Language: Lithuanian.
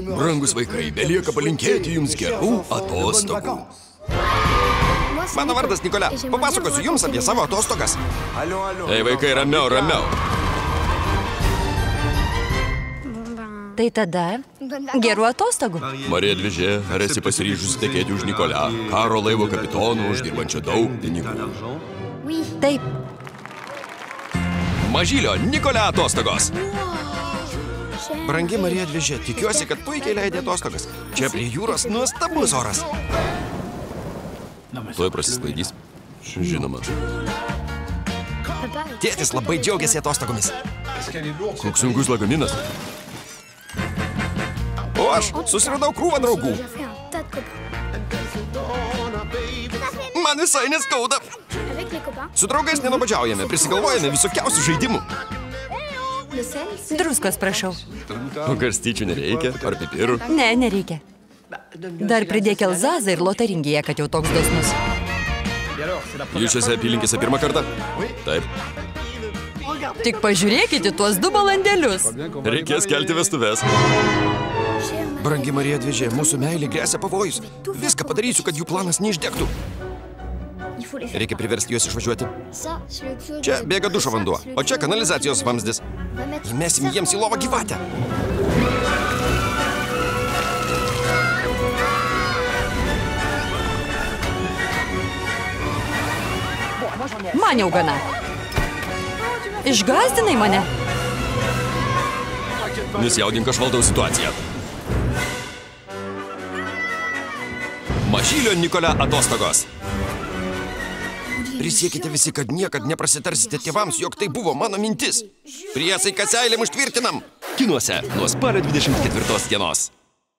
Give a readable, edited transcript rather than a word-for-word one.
Brangus vaikai, belieka palinkėti jums gerų atostogų. Mano vardas Nikolia. Papasakosiu jums apie savo atostogas. Ei, vaikai, ramiau, ramiau. Tai tada gerų atostogų. Marija Dvižė, ar esi pasiryžusi tekėti už Nikolę, karo laivo kapitonų, uždirbančio daug pinigų? Taip. Mažylio Nikolė atostogos. Brangi Marija Dvižė, tikiuosi, kad puikiai leidė atostogas. Čia prie jūros nuostabus oras. Tuoj prasisklaidys. Žinoma. Tėtis labai džiaugiasi atostogomis. Koks sunkus lagaminas. O aš susiradau krūvą draugų. Man visai neskauda. Su draugais nenubadžiaujame, prisigalvojame visokiausių žaidimų. Druskos prašau. O garstyčių nereikia? Ar pipirų? Ne, nereikia. Dar pridėk Elzazą ir Lotaringiją, kad jau toks dosnus. Jūs šiose apylinkėse pirmą kartą? Taip. Tik pažiūrėkite tuos 2 balandėlius. Reikės kelti vestuves. Brangi Marija Dvižė, mūsų meilė grėsia pavojus. Viską padarysiu, kad jų planas neišdegtų. Reikia priversti juos išvažiuoti. Čia bėga dušo vanduo, o čia kanalizacijos vamzdis. Įmesim jiems į lovą gyvatę. Man jau gana. Išgąsdinai mane. Nesijaudink, aš valdau situaciją. Mažylio Nikolė atostogos. Prisiekite visi, kad niekad neprasitarsite tėvams, jog tai buvo mano mintis. Priesaiką seilėm užtvirtinam. Kinuose nuo spalio 24 dienos.